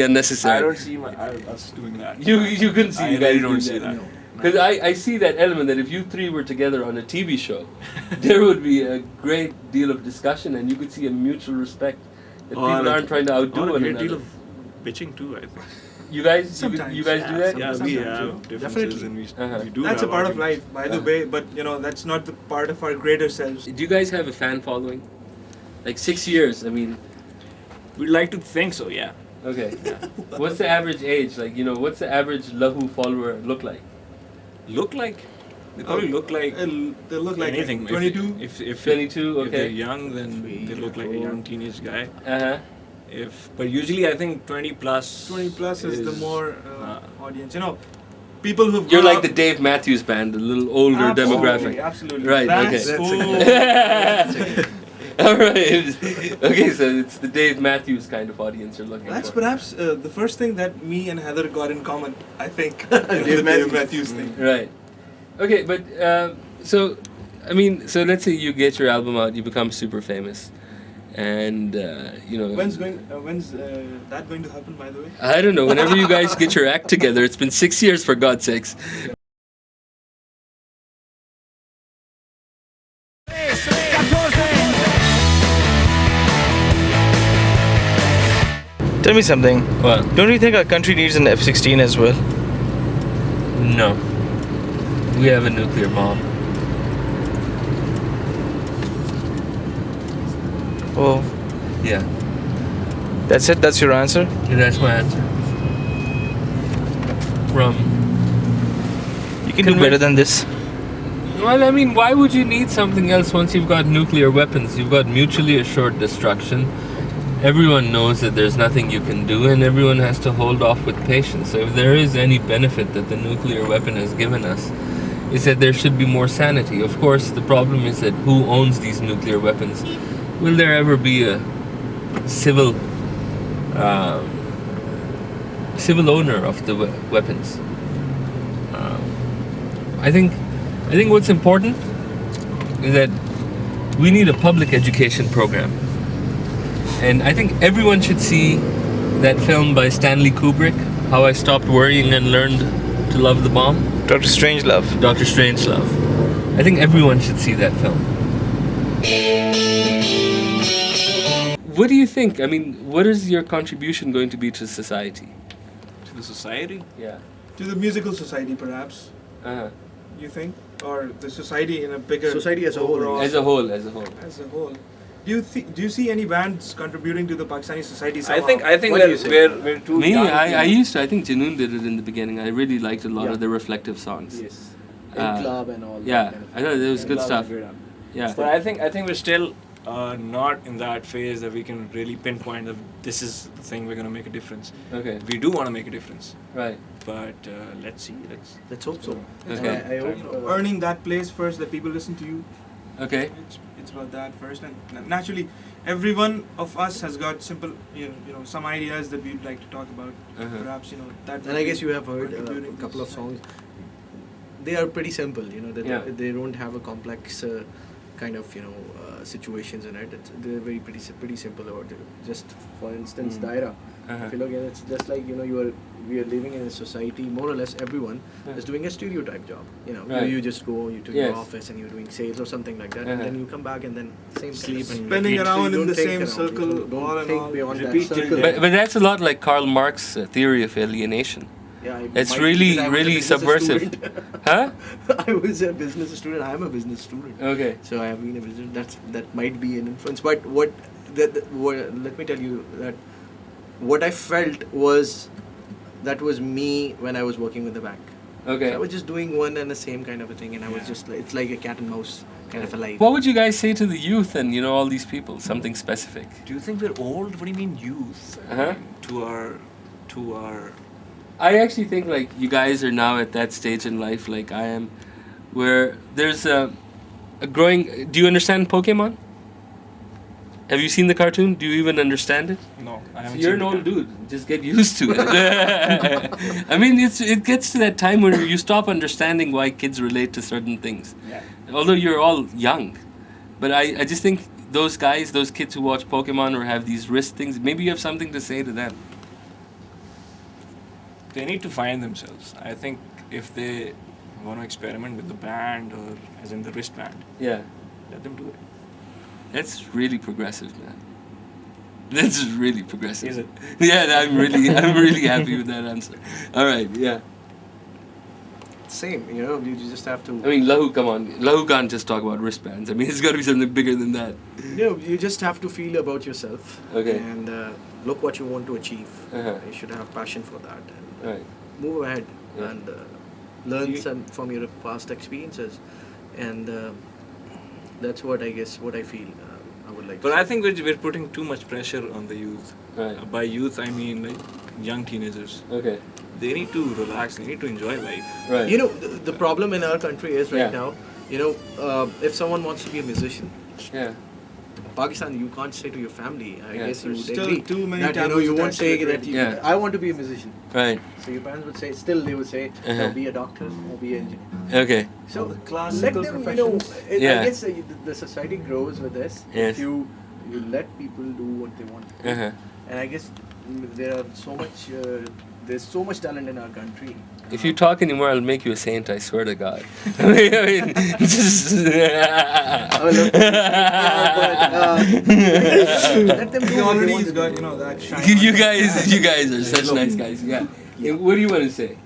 unnecessary. I don't see us doing that. You couldn't see I you guys really doing don't see that. that. Because I see that element that if you three were together on a TV show, there would be a great deal of discussion and you could see a mutual respect that people aren't trying to outdo one a great another. deal of bitching too, I think. You guys, Sometimes. you guys do that? Yeah, we Sometimes, have differences definitely. and Uh-huh. we do That's a have part of arguments. life, by the way, but that's not the part of our greater selves. Do you guys have a fan following? Like 6 years, I mean, We'd like to think so, yeah. okay. What's the average age? Like, what's the average Lahu follower look like? Look like? They probably look like They look like anything. 22. If 22, If they're okay. young, then they look like a young teenage guy. Uh-huh. But usually I think 20 plus. 20 plus is the more audience. People who've You're grown like the up- Dave Matthews Band, a little older Absolutely, demographic. Absolutely. Right, That's okay. All right. Okay, so it's the Dave Matthews kind of audience you're looking That's for. perhaps the first thing that me and Heather got in common, I think. Dave Matthews thing. Right. Okay, but so let's say you get your album out, you become super famous, and When's that going to happen, by the way? I don't know. Whenever you guys get your act together, it's been 6 years for God's sakes. Tell me something. What? Don't you think our country needs an F-16 as well? No. We have a nuclear bomb. Oh, Yeah. that's it? That's your answer? That's my answer. From. You can do better than this. Well, I mean, why would you need something else once you've got nuclear weapons? You've got mutually assured destruction. Everyone knows that there's nothing you can do, and everyone has to hold off with patience. So if there is any benefit that the nuclear weapon has given us, is that there should be more sanity. Of course, the problem is that who owns these nuclear weapons? Will there ever be a civil owner of the weapons? I think what's important is that we need a public education program. And I think everyone should see that film by Stanley Kubrick, How I Stopped Worrying and Learned to Love the Bomb. Dr. Strangelove. Dr. Strangelove. I think everyone should see that film. What do you think? I mean, what is your contribution going to be to society? To the society? Yeah. To the musical society, perhaps, Uh-huh. you think? Or the society in a bigger... Society as a whole. overall- As a whole. As a whole. Do you see any bands contributing to the Pakistani society somehow? I think What do you say? we're too Me, young. I think Janoon did it in the beginning. I really liked a lot Yeah. of the reflective songs. Yes. Uh, Club and all. Yeah, that kind of I thought it was good stuff. Yeah. But I think we're still not in that phase that we can really pinpoint that this is the thing we're gonna make a difference. Okay. We do want to make a difference, Right. but let's see. Let's hope so. Okay. I hope. Earning that place first, that people listen to you. Okay. It's about that first, and naturally, every one of us has got simple, some ideas that we'd like to talk about. Uh-huh. Perhaps that. And I guess you have heard contributing a couple of to songs. They are pretty simple, that Yeah. they don't have a complex kind of situations in it. They're pretty simple about it. Just for instance, Daira. Uh-huh. If you look at it, it's just like we are living in a society. More or less, everyone is doing a stereotype job. Right. You just go to Yes. your office and you're doing sales or something like that, and Uh-huh. then you come back and then same Sleep thing. and Spinning repeat. around You in don't the think same around, circle, you don't all and think all. beyond that Repeat till circle. But that's a lot like Karl Marx's theory of alienation. Yeah, It's might really, because I was a really business subversive. student. Huh? I was a business student. I am a business student. Okay. So I have been a business. That might be an influence. But let me tell you that what I felt was that was me when I was working with the bank. Okay. I was just doing one and the same kind of a thing, and I was just like, it's like a cat and mouse kind of a life. What would you guys say to the youth and all these people? Something specific. Do you think we're old? What do you mean youth? Uh-huh. To our. I actually think like you guys are now at that stage in life, like I am, where there's a growing. Do you understand Pokemon? Have you seen the cartoon? Do you even understand it? No, I So haven't. you're seen an it old yet. dude. Just get used to it. I mean, it gets to that time where you stop understanding why kids relate to certain things. Yeah. Although you're all young, but I just think those kids who watch Pokemon or have these wrist things, maybe you have something to say to them. they need to find themselves. I think if they want to experiment with the band or as in the wristband, Yeah. let them do it. That's really progressive, man. That's really progressive. Is it? Yeah, I'm really happy with that answer. All right, yeah. Same, you know, you just have to. I mean, Lahu, come on. Lahu can't just talk about wristbands. I mean, it's got to be something bigger than that. You know, you just have to feel about yourself. Okay. And look what you want to achieve. Uh-huh. You should have passion for that. And Right. move ahead Yeah. and learn You- some from your past experiences. And that's what I guess, what I feel I would like But to I say. think we're putting too much pressure on the youth. Right. By youth, I mean like young teenagers. Okay. They need to relax. They need to enjoy life. Right. You know, the problem in our country is right Yeah. now, you know, if someone wants to be a musician, Yeah. Pakistan, you can't say to your family, I Yeah. guess you There's would still agree, too many that you know, taboos you won't attached to say it, that you, Yeah. I want to be a musician. Right. So your parents would say, still they would say, Uh-huh. no, be a doctor or be an engineer. Okay. So the classical let them, you know, professions. Yeah. I guess the society grows with this. Yes. If you let people do what they want to do. Uh-huh. And I guess there are so much, there's so much talent in our country. If you talk anymore, I'll make you a saint. I swear to God. I mean, just Oh, look. Let them do He what already they want has to got, do. you know, that shine. you guys are such nice guys. Yeah. What do you want to say?